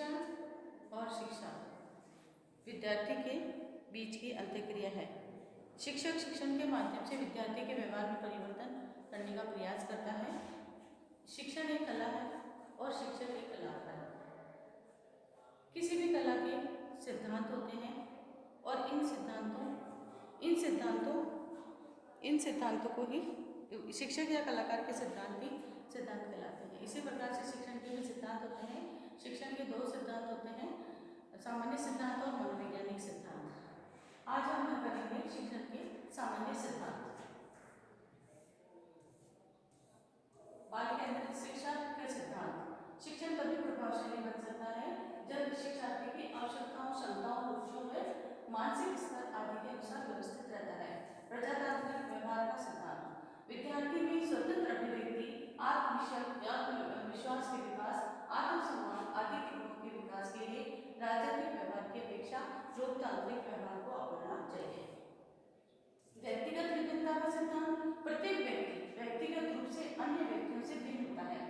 शिक्षण और शिक्षा विद्यार्थी के बीच की अंतःक्रिया है। शिक्षक शिक्षण के माध्यम से विद्यार्थी के व्यवहार में परिवर्तन करने का प्रयास करता है। शिक्षण एक कला है और शिक्षक एक कलाकार है। किसी भी कला के सिद्धांत होते हैं और इन सिद्धांतों को ही शिक्षक या कलाकार के सिद्धांत कहलाते हैं। इसी प्रकार से शिक्षण के भी सिद्धांत होते हैं। शिक्षण के 2 सिद्धांत होते हैं, सामान्य सिद्धांत और मनोवैज्ञानिक सिद्धांत। आज हम करेंगे शिक्षण के सामान्य सिद्धांत। बाल केंद्रित शिक्षा का सिद्धांत। शिक्षण तभी प्रभावशाली बन सकता है जब शिक्षार्थी की आवश्यकताओं, क्षमताओं, रुचियों व मानसिक स्तर आदि के अनुसार व्यवस्थित रहता है। प्रजातांत्रिक व्यवहार का सिद्धांत। विद्यार्थी में स्वतंत्र अभिव्यक्ति, आत्मविश्वास के विकास, आत्मसम्मान आदि के गुणों के विकास के लिए राजनीतिक व्यवहार की अपेक्षा लोकतांत्रिक व्यवहार को अपनाना चाहिए। व्यक्तिगत विभिन्नता का सिद्धांत। प्रत्येक व्यक्ति व्यक्तिगत रूप से अन्य व्यक्तियों से भिन्न होता है।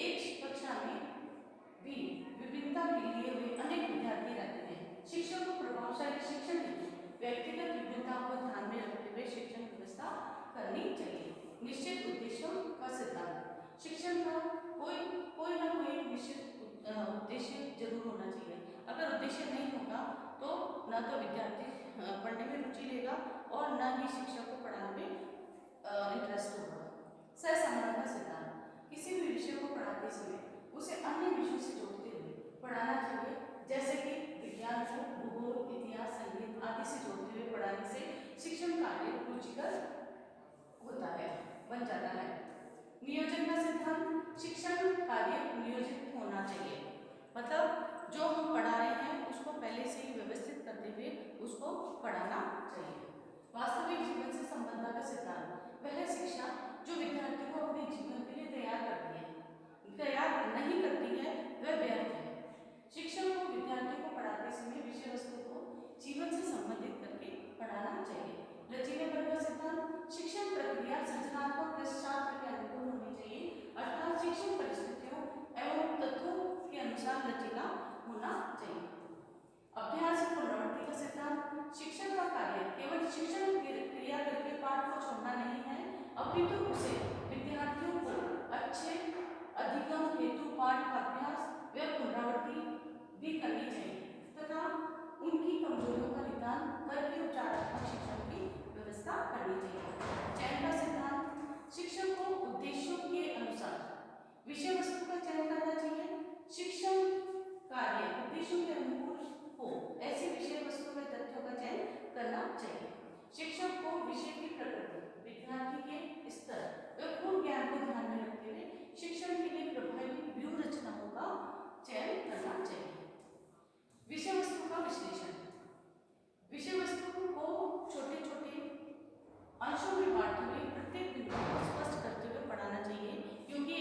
एक कक्षा में भी विभिन्नता के लिए हुए अनेक विद्यार्थी रहते हैं। शिक्षक को प्रभावशाली शिक्षण हेतु व्यक्तिगत विभिन्नता को ध्यान में रखते हुए शिक्षण व्यवस्था करनी चाहिए। निश्चित उद्देश्यों का सिद्धांत। शिक्षण का कोई ना कोई निश्चित उद्देश्य जरूर होना चाहिए। अगर उद्देश्य नहीं होगा तो न तो विद्यार्थी पढ़ने में रुचि लेगा और न ही शिक्षक को पढ़ाने में इंटरेस्ट होगा। सहसंबंध का सिद्धांत। किसी भी विषय को पढ़ाते समय उसे अन्य विषयों से जोड़ते हुए पढ़ाना चाहिए, जैसे कि विज्ञान को भूगोल, इतिहास, संगीत आदि से जोड़ते हुए पढ़ाने से शिक्षण कार्य रुचिकर होता है, बन जाता है। नियोजन का सिद्धांत। शिक्षण कार्य नियोजित होना चाहिए, मतलब जो हम पढ़ा रहे हैं उसको पहले से ही व्यवस्थित करते हुए उसको पढ़ाना चाहिए। वास्तविक जीवन से संबंध का सिद्धांत। वह शिक्षा जो विद्यार्थी को अपने जीवन के लिए तैयार नहीं करती है वह व्यर्थ है। शिक्षक को विद्यार्थी को पढ़ाते समय विषय वस्तु को जीवन से संबंधित करके पढ़ाना चाहिए। लचीलेपन का सिद्धांत। शिक्षण प्रक्रिया सृजनात्मक छात्र के अनुकूल होनी चाहिए, अर्थात शिक्षण परिस्थितियों एवं तत्वों के अनुसार लचीला होना चाहिए। अभ्यास पुनरावृत्ति का सिद्धांत। शिक्षण का कार्य केवल शिक्षण क्रिया करके पाठ को छोड़ना नहीं है, अपितु उसे विद्यार्थियों को अच्छे अधिगम हेतु पाठ का अभ्यास व पुनरावृत्ति भी करनी चाहिए तथा उनकी कमजोरियों का निदान करके उपचारात्मक शिक्षण की व्यवस्था करनी चाहिए। चयन का सिद्धांत। शिक्षक को उद्देश्यों के अनुसार विषय वस्तु का चयन करना चाहिए। शिक्षण कार्य उद्देश्यों के अनुकूल हो ऐसे विषय वस्तु व तथ्यों का चयन करना चाहिए। शिक्षक को विषय की प्रकृति, विद्यार्थी के स्तर व पूर्ण ज्ञान को ध्यान में रखते हुए शिक्षण के लिए प्रभावी व्यूह रचनाओं का चयन करना चाहिए। विषय वस्तु का विश्लेषण। विषय वस्तु को छोटे छोटे अंशों में बांटते हुए प्रत्येक बिंदु को स्पष्ट करते हुए पढ़ाना चाहिए, क्योंकि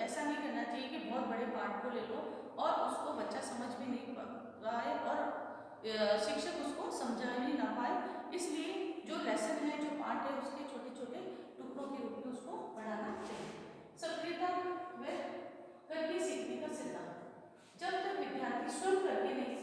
ऐसा नहीं करना चाहिए कि बहुत बड़े पाठ को ले लो और उसको बच्चा समझ भी नहीं पाए और शिक्षक उसको समझा ही ना पाए। इसलिए जो लेसन है, जो पाठ है, उसके छोटे छोटे टुकड़ों के रूप में उसको पढ़ाना चाहिए। सक्रियता व करके सीखने का सिद्धांत। जब तक विद्यार्थी स्वयं करके नहीं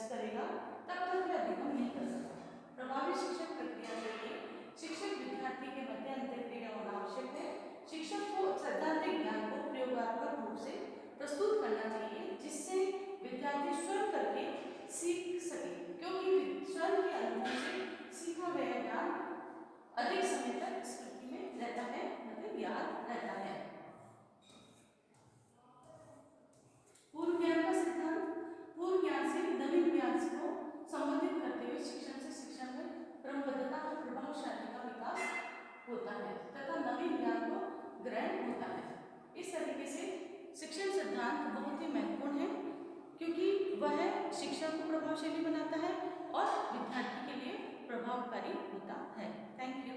करेगा तब तक वह अधिगम नहीं कर सकता। प्रभावी शिक्षण प्रक्रिया के लिए शिक्षक विद्यार्थी के मध्य अंतःक्रिया होना आवश्यक है। शिक्षक को सैद्धांतिक ज्ञान को प्रयोगात्मक रूप से प्रस्तुत करना चाहिए जिससे विद्यार्थी स्वयं करके सीख सके, क्योंकि स्वयं के अनुभव से सीखा गया ज्ञान अधिक समय तक स्मृति में रहता है, मतलब याद रहता है। पूर्व ज्ञान का सिद्धांत। पूर्व ज्ञान से नवीन ज्ञान को संबंधित करते हुए शिक्षण से शिक्षण में क्रमबद्धता और प्रभावशाली का विकास होता है तथा नवीन ज्ञान को ग्रहण होता है। इस तरीके से शिक्षण सिद्धांत बहुत ही महत्वपूर्ण है, क्योंकि वह शिक्षण को प्रभावशाली बनाता है और विद्यार्थी के लिए प्रभावकारी होता है। Thank you.